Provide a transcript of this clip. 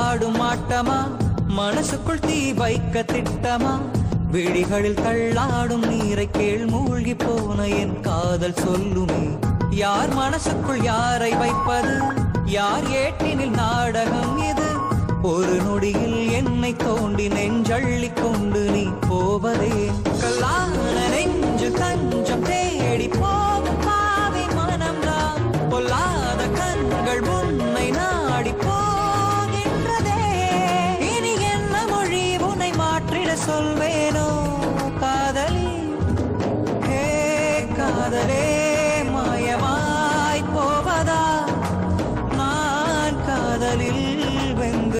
ஆடும் ஆட்டமா மனசுக்குள் தீ வைக்க திட்டமா விழிகளில் தள்ளாடும் நீரை கேள் மூழ்கி போன என் காதல் சொல்லுமே யார் மனசுக்குள் யாரை வைப்பது யார் ஏட்டினில் நாடகம் இது ஒரு நொடியில் என்னை தோண்டி நெஞ்சள்ளி கொண்டு நீ போவதே கல்லான நெஞ்சு தஞ்சம் தேடி போகும் பாவை மனம்தான் பொல்லாத கண்கள் உன்னை நாடி போகின்றதே இனி என்ன மொழி உன்னை மாற்றிட சொல்வேனோ காதலி ஹே காதலே